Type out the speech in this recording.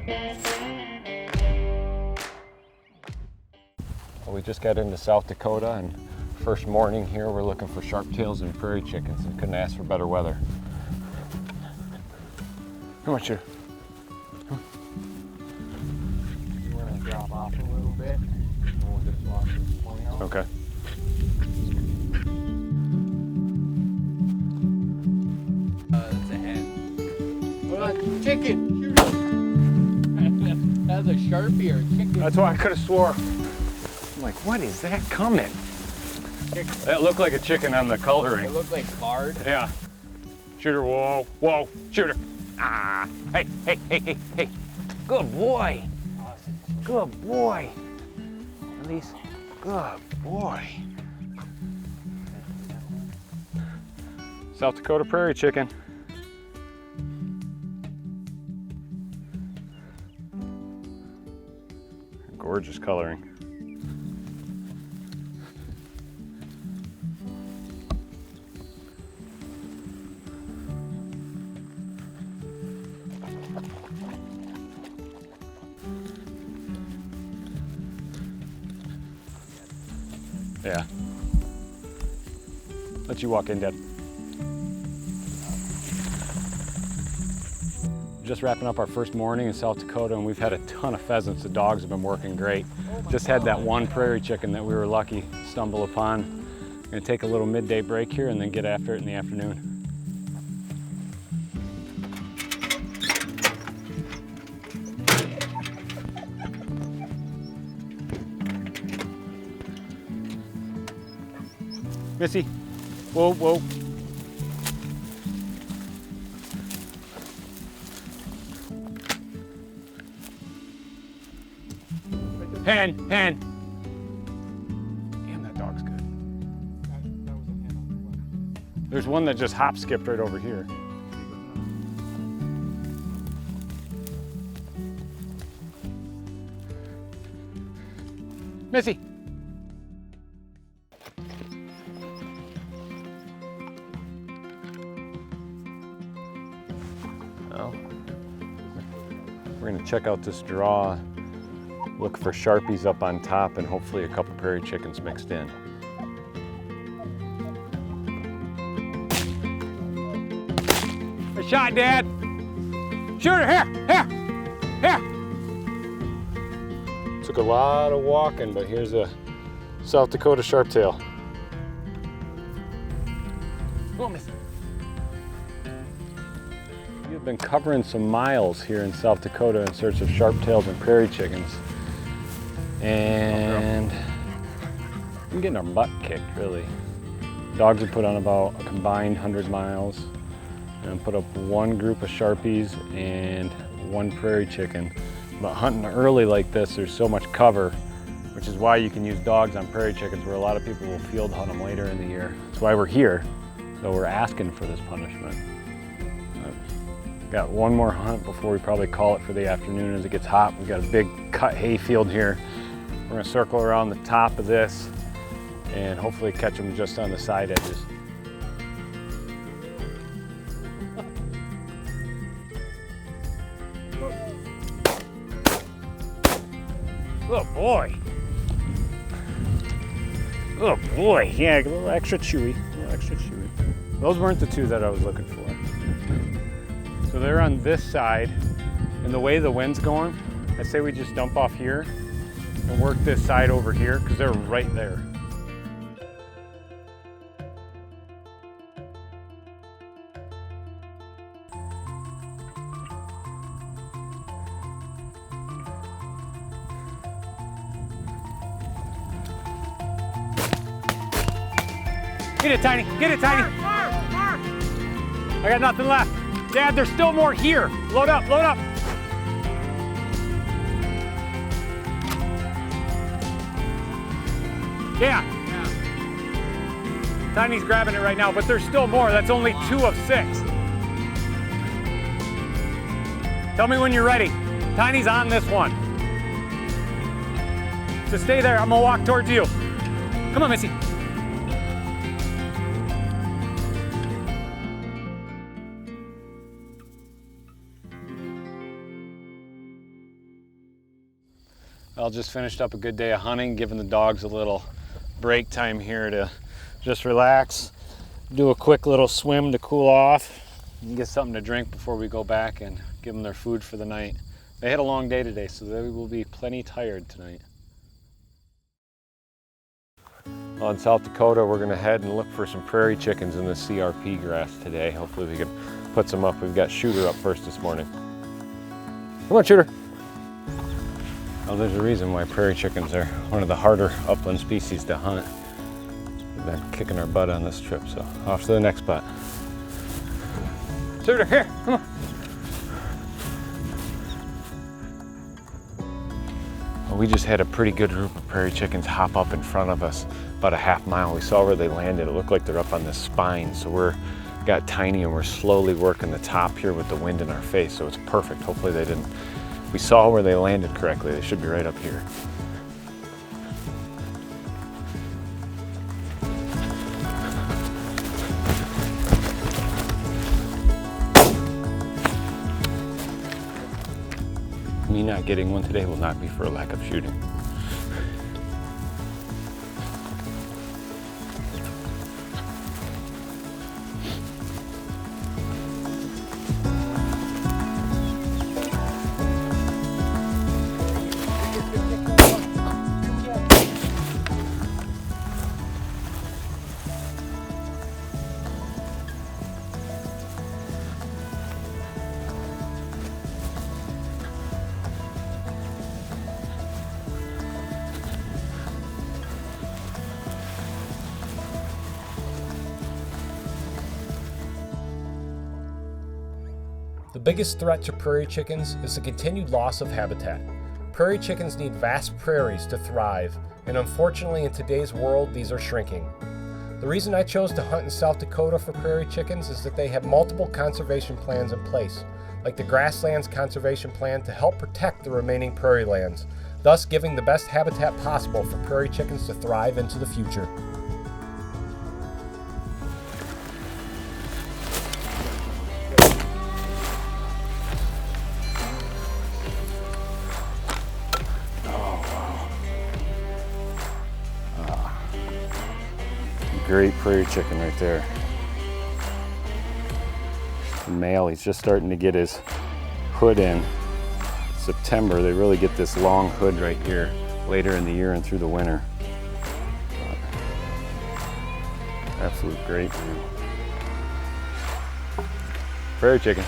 Well, we just got into South Dakota, and first morning here we're looking for sharp-tails and prairie chickens, and couldn't ask for better weather. Come on, shooter. You want to drop off a little bit, and we'll just walk this point out. Okay. That's a hen. Chicken! Shoot it! That's a Sharpie or a chicken. That's why I could have swore. I'm like, what is that coming? Chicken. That looked like a chicken on the coloring. It looked like lard. Yeah. Shooter, whoa, whoa, shooter. Ah, hey, hey, hey, hey, hey. Good boy. Awesome. Good boy. Elise, good boy. South Dakota prairie chicken. Gorgeous coloring. Yeah. Let you walk in, Dad. Just wrapping up our first morning in South Dakota, and we've had a ton of pheasants. The dogs have been working great. Just had that one prairie chicken that we were lucky to stumble upon. Gonna take a little midday break here and then get after it in the afternoon. Missy, whoa, whoa. Hen, hen. Damn, that dog's good. That was a hen on the left. There's one that just hop skipped right over here. Missy. Well, we're gonna check out this draw. Look for Sharpies up on top and hopefully a couple prairie chickens mixed in. A shot, Dad. Shooter, here, here, here. Took a lot of walking, but here's a South Dakota sharptail. Oh, miss. We've been covering some miles here in South Dakota in search of sharptails and prairie chickens. And I'm getting our butt kicked, really. Dogs have put on about a combined 100 miles and put up one group of Sharpies and one prairie chicken. But hunting early like this, there's so much cover, which is why you can use dogs on prairie chickens, where a lot of people will field hunt them later in the year. That's why we're here. So we're asking for this punishment. Got one more hunt before we probably call it for the afternoon as it gets hot. We've got a big cut hay field here. We're gonna circle around the top of this and hopefully catch them just on the side edges. Good boy. Good boy. Yeah, a little extra chewy. A little extra chewy. Those weren't the two that I was looking for. So they're on this side, and the way the wind's going, I say we just dump off here and work this side over here because they're right there. Get it, Tiny. Get it, Tiny. I got nothing left. Dad, there's still more here. Load up, load up. Yeah. Tiny's grabbing it right now, but there's still more. That's only 2 of 6. Tell me when you're ready. Tiny's on this one. So stay there. I'm gonna walk towards you. Come on, Missy. Well, just finished up a good day of hunting, giving the dogs a little break time here to just relax, do a quick little swim to cool off, and get something to drink before we go back and give them their food for the night. They had a long day today, so they will be plenty tired tonight. Well, in South Dakota, we're gonna head and look for some prairie chickens in the CRP grass today. Hopefully we can put some up. We've got Shooter up first this morning. Come on, Shooter. Well, there's a reason why prairie chickens are one of the harder upland species to hunt. We've been kicking our butt on this trip, so off to the next spot. Shooter, here, come on. Well, we just had a pretty good group of prairie chickens hop up in front of us about a half mile. We saw where they landed. It looked like they're up on this spine, so got tiny and we're slowly working the top here with the wind in our face, so it's perfect. Hopefully they didn't. We saw where they landed correctly. They should be right up here. Me not getting one today will not be for a lack of shooting. The biggest threat to prairie chickens is the continued loss of habitat. Prairie chickens need vast prairies to thrive, and unfortunately in today's world these are shrinking. The reason I chose to hunt in South Dakota for prairie chickens is that they have multiple conservation plans in place, like the Grasslands Conservation Plan to help protect the remaining prairie lands, thus giving the best habitat possible for prairie chickens to thrive into the future. Great prairie chicken right there. The male, he's just starting to get his hood in. September, they really get this long hood right here later in the year and through the winter. Absolute great view. Prairie chicken.